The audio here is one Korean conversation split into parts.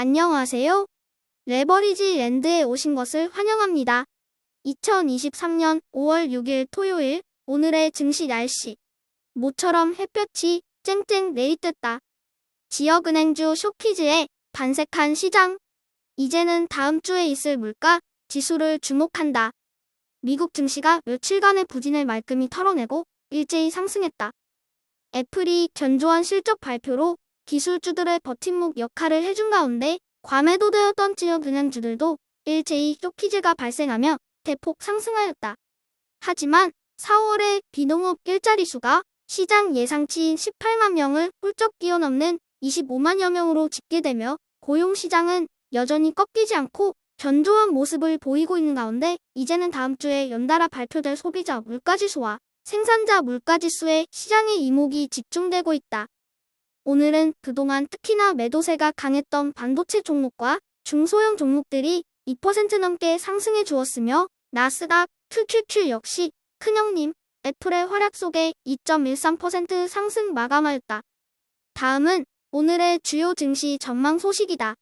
안녕하세요. 레버리지 랜드에 오신 것을 환영합니다. 2023년 5월 6일 토요일, 오늘의 증시 날씨. 모처럼 햇볕이 쨍쨍 내리쬐다. 지역은행주 쇼키즈의 반색한 시장. 이제는 다음 주에 있을 물가 지수를 주목한다. 미국 증시가 며칠간의 부진을 말끔히 털어내고 일제히 상승했다. 애플이 견조한 실적 발표로 기술주들의 버팀목 역할을 해준 가운데 과매도되었던 지역은행주들도 일제히 쇼키즈가 발생하며 대폭 상승하였다. 하지만 4월에 비농업 일자리 수가 시장 예상치인 18만 명을 훌쩍 뛰어넘는 25만여 명으로 집계되며 고용시장은 여전히 꺾이지 않고 견조한 모습을 보이고 있는 가운데 이제는 다음 주에 연달아 발표될 소비자 물가지수와 생산자 물가지수에 시장의 이목이 집중되고 있다. 오늘은 그동안 특히나 매도세가 강했던 반도체 종목과 중소형 종목들이 2% 넘게 상승해 주었으며 나스닥, QQQ 역시 큰형님 애플의 활약 속에 2.13% 상승 마감하였다. 다음은 오늘의 주요 증시 전망 소식이다.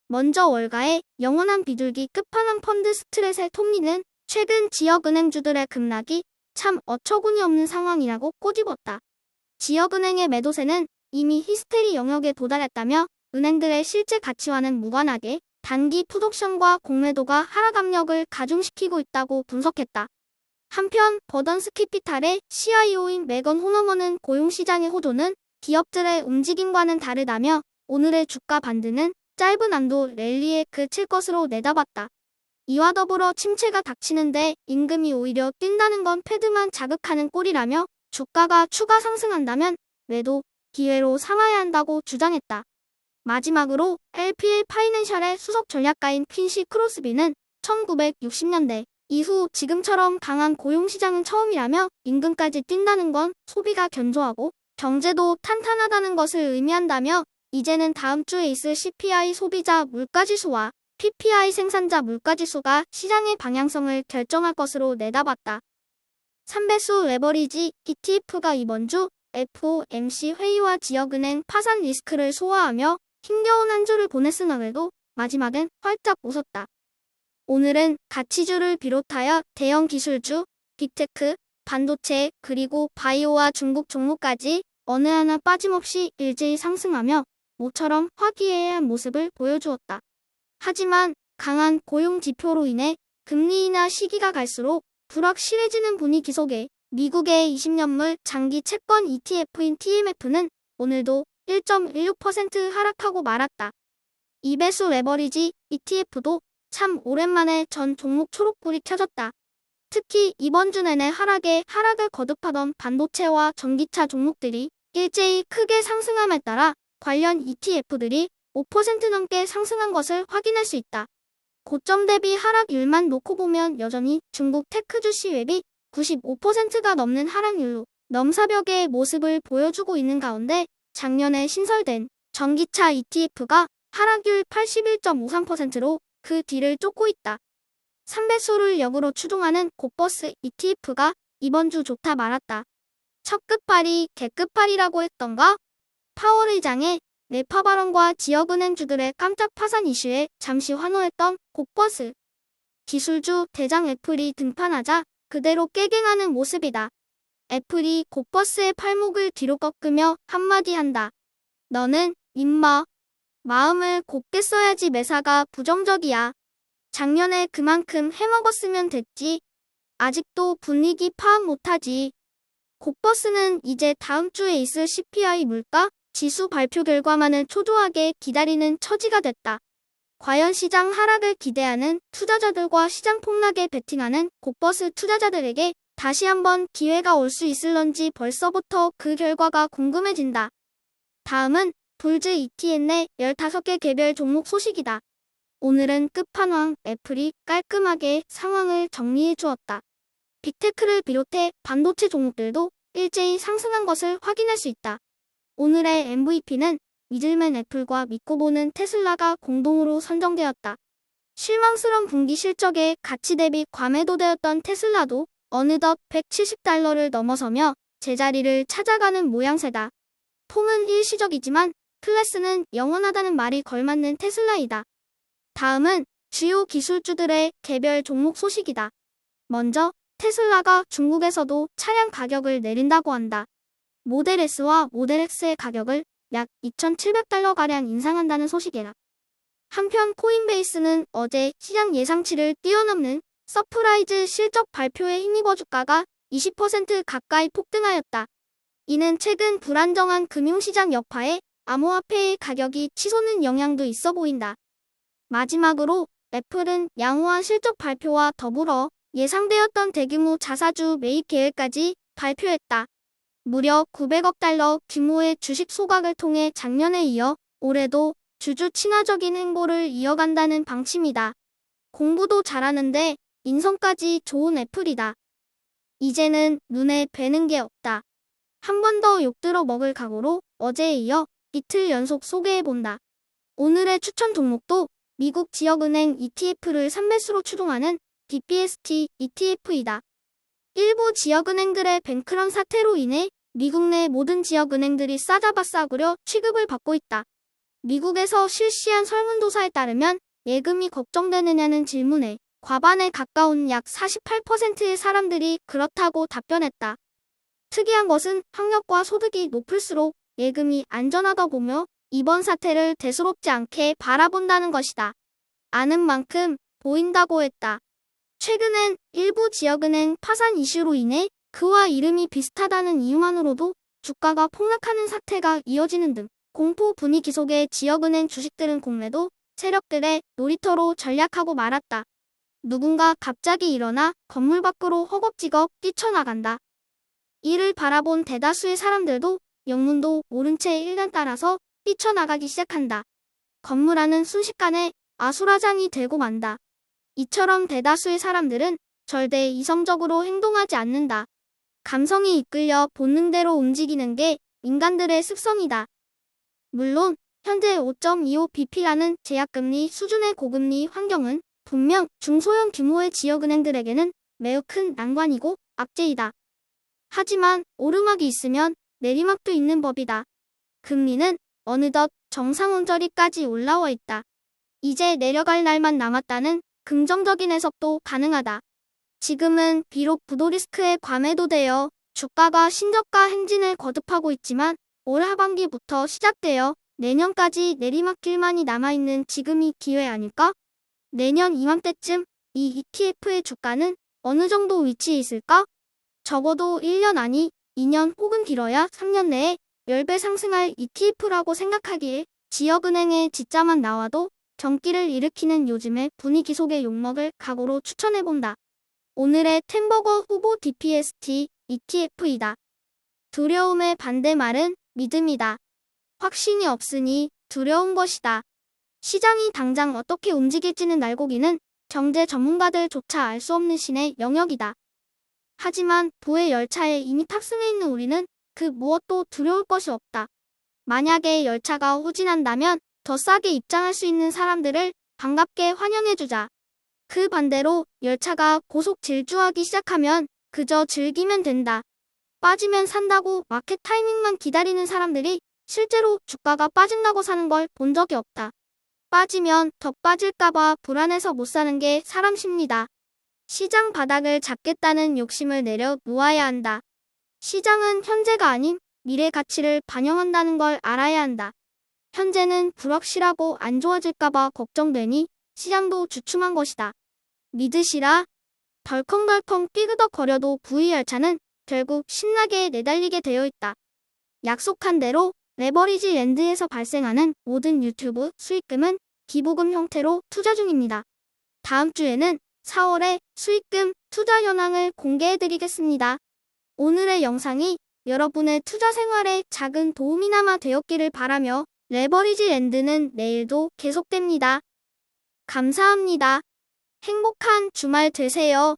먼저 월가의 영원한 비둘기 끝판왕 펀드 스트레스의 톱니는 최근 지역은행주들의 급락이 참 어처구니 없는 상황이라고 꼬집었다. 지역은행의 매도세는 이미 히스테리 영역에 도달했다며 은행들의 실제 가치와는 무관하게 단기 풋옵션과 공매도가 하락 압력을 가중시키고 있다고 분석했다. 한편 버던스 캐피탈의 CIO인 메건 호너먼은 고용시장의 호조는 기업들의 움직임과는 다르다며 오늘의 주가 반등은 짧은 한도 랠리에 그칠 것으로 내다봤다. 이와 더불어 침체가 닥치는데 임금이 오히려 뛴다는 건 패드만 자극하는 꼴이라며 주가가 추가 상승한다면 매도 기회로 삼아야 한다고 주장했다. 마지막으로 LPL 파이낸셜의 수석 전략가인 퀸시 크로스비는 1960년대 이후 지금처럼 강한 고용시장은 처음이라며 임금까지 뛴다는 건 소비가 견조하고 경제도 탄탄하다는 것을 의미한다며 이제는 다음 주에 있을 CPI 소비자 물가지수와 PPI 생산자 물가지수가 시장의 방향성을 결정할 것으로 내다봤다. 3배수 레버리지 ETF가 이번 주 FOMC 회의와 지역은행 파산 리스크를 소화하며 힘겨운 한 주를 보냈으나 마지막엔 활짝 웃었다. 오늘은 가치주를 비롯하여 대형 기술주, 빅테크, 반도체, 그리고 바이오와 중국 종목까지 어느 하나 빠짐없이 일제히 상승하며 모처럼 화기애애한 모습을 보여주었다. 하지만 강한 고용 지표로 인해 금리 인하 시기가 갈수록 불확실해지는 분위기 속에 미국의 20년물 장기 채권 ETF인 TMF는 오늘도 1.16% 하락하고 말았다. 2배수 레버리지 ETF도 참 오랜만에 전 종목 초록불이 켜졌다. 특히 이번 주 내내 하락을 거듭하던 반도체와 전기차 종목들이 일제히 크게 상승함에 따라 관련 ETF들이 5% 넘게 상승한 것을 확인할 수 있다. 고점 대비 하락률만 놓고 보면 여전히 중국 테크주 시외비 95%가 넘는 하락률로 넘사벽의 모습을 보여주고 있는 가운데 작년에 신설된 전기차 ETF가 하락률 81.53%로 그 뒤를 쫓고 있다. 3배수를 역으로 추종하는 고버스 ETF가 이번 주 좋다 말았다. 첫 끝발이 개끝발이라고 했던가? 파월 의장의 내파 발언과 지역은행주들의 깜짝 파산 이슈에 잠시 환호했던 고버스. 기술주 대장 애플이 등판하자 그대로 깨갱하는 모습이다. 애플이 고버스의 팔목을 뒤로 꺾으며 한마디 한다. 너는 임마 마음을 곱게 써야지 매사가 부정적이야. 작년에 그만큼 해먹었으면 됐지. 아직도 분위기 파악 못하지. 고버스는 이제 다음 주에 있을 CPI 물가 지수 발표 결과만을 초조하게 기다리는 처지가 됐다. 과연 시장 하락을 기대하는 투자자들과 시장 폭락에 베팅하는 고버스 투자자들에게 다시 한번 기회가 올 수 있을런지 벌써부터 그 결과가 궁금해진다. 다음은 불즈 ETN의 15개 개별 종목 소식이다. 오늘은 끝판왕 애플이 깔끔하게 상황을 정리해 주었다. 빅테크를 비롯해 반도체 종목들도 일제히 상승한 것을 확인할 수 있다. 오늘의 MVP는 믿을만 애플과 믿고 보는 테슬라가 공동으로 선정되었다. 실망스러운 분기 실적에 가치 대비 과매도되었던 테슬라도 어느덧 $170를 넘어서며 제자리를 찾아가는 모양새다. 폼은 일시적이지만 클래스는 영원하다는 말이 걸맞는 테슬라이다. 다음은 주요 기술주들의 개별 종목 소식이다. 먼저 테슬라가 중국에서도 차량 가격을 내린다고 한다. 모델 S와 모델 X의 가격을 약 2,700달러가량 인상한다는 소식이다. 한편 코인베이스는 어제 시장 예상치를 뛰어넘는 서프라이즈 실적 발표에 힘입어 주가가 20% 가까이 폭등하였다. 이는 최근 불안정한 금융시장 여파에 암호화폐의 가격이 치솟는 영향도 있어 보인다. 마지막으로 애플은 양호한 실적 발표와 더불어 예상되었던 대규모 자사주 매입 계획까지 발표했다. 무려 900억 달러 규모의 주식 소각을 통해 작년에 이어 올해도 주주 친화적인 행보를 이어간다는 방침이다. 공부도 잘하는데 인성까지 좋은 애플이다. 이제는 눈에 뵈는 게 없다. 한 번 더 욕들어 먹을 각오로 어제에 이어 이틀 연속 소개해본다. 오늘의 추천 종목도 미국 지역은행 ETF를 3배수로 추종하는 BPST ETF이다. 일부 지역은행들의 뱅크런 사태로 인해 미국 내 모든 지역은행들이 싸잡아 싸구려 취급을 받고 있다. 미국에서 실시한 설문조사에 따르면 예금이 걱정되느냐는 질문에 과반에 가까운 약 48%의 사람들이 그렇다고 답변했다. 특이한 것은 학력과 소득이 높을수록 예금이 안전하다고며 이번 사태를 대수롭지 않게 바라본다는 것이다. 아는 만큼 보인다고 했다. 최근엔 일부 지역은행 파산 이슈로 인해 그와 이름이 비슷하다는 이유만으로도 주가가 폭락하는 사태가 이어지는 등 공포 분위기 속에 지역은행 주식들은 공매도 세력들의 놀이터로 전락하고 말았다. 누군가 갑자기 일어나 건물 밖으로 허겁지겁 뛰쳐나간다. 이를 바라본 대다수의 사람들도 영문도 모른 채 일단 따라서 뛰쳐나가기 시작한다. 건물 안은 순식간에 아수라장이 되고 만다. 이처럼 대다수의 사람들은 절대 이성적으로 행동하지 않는다. 감성이 이끌려 본능대로 움직이는 게 인간들의 습성이다. 물론 현재 5.25bp라는 제약금리 수준의 고금리 환경은 분명 중소형 규모의 지역은행들에게는 매우 큰 난관이고 악재이다. 하지만 오르막이 있으면 내리막도 있는 법이다. 금리는 어느덧 정상 언저리까지 올라와 있다. 이제 내려갈 날만 남았다는 긍정적인 해석도 가능하다. 지금은 비록 부도 리스크에 과매도되어 주가가 신저가 행진을 거듭하고 있지만 올 하반기부터 시작되어 내년까지 내리막길만이 남아있는 지금이 기회 아닐까? 내년 이맘때쯤 이 ETF의 주가는 어느 정도 위치에 있을까? 적어도 1년 아니 2년 혹은 길어야 3년 내에 10배 상승할 ETF라고 생각하기에 지역은행의 지자만 나와도 경기를 일으키는 요즘의 분위기 속의 욕먹을 각오로 추천해본다. 오늘의 템버거 후보 DPST ETF이다. 두려움의 반대말은 믿음이다. 확신이 없으니 두려운 것이다. 시장이 당장 어떻게 움직일지는 알고기는 경제 전문가들조차 알 수 없는 신의 영역이다. 하지만 부의 열차에 이미 탑승해 있는 우리는 그 무엇도 두려울 것이 없다. 만약에 열차가 후진한다면 더 싸게 입장할 수 있는 사람들을 반갑게 환영해주자. 그 반대로 열차가 고속 질주하기 시작하면 그저 즐기면 된다. 빠지면 산다고 마켓 타이밍만 기다리는 사람들이 실제로 주가가 빠진다고 사는 걸 본 적이 없다. 빠지면 더 빠질까봐 불안해서 못 사는 게 사람 심리다. 시장 바닥을 잡겠다는 욕심을 내려 놓아야 한다. 시장은 현재가 아닌 미래 가치를 반영한다는 걸 알아야 한다. 현재는 불확실하고 안 좋아질까봐 걱정되니 시장도 주춤한 것이다. 믿으시라. 덜컹덜컹 삐그덕거려도 V열차는 결국 신나게 내달리게 되어 있다. 약속한 대로 레버리지 랜드에서 발생하는 모든 유튜브 수익금은 기부금 형태로 투자 중입니다. 다음 주에는 4월의 수익금 투자 현황을 공개해드리겠습니다. 오늘의 영상이 여러분의 투자 생활에 작은 도움이나마 되었기를 바라며 레버리지 랜드는 내일도 계속됩니다. 감사합니다. 행복한 주말 되세요.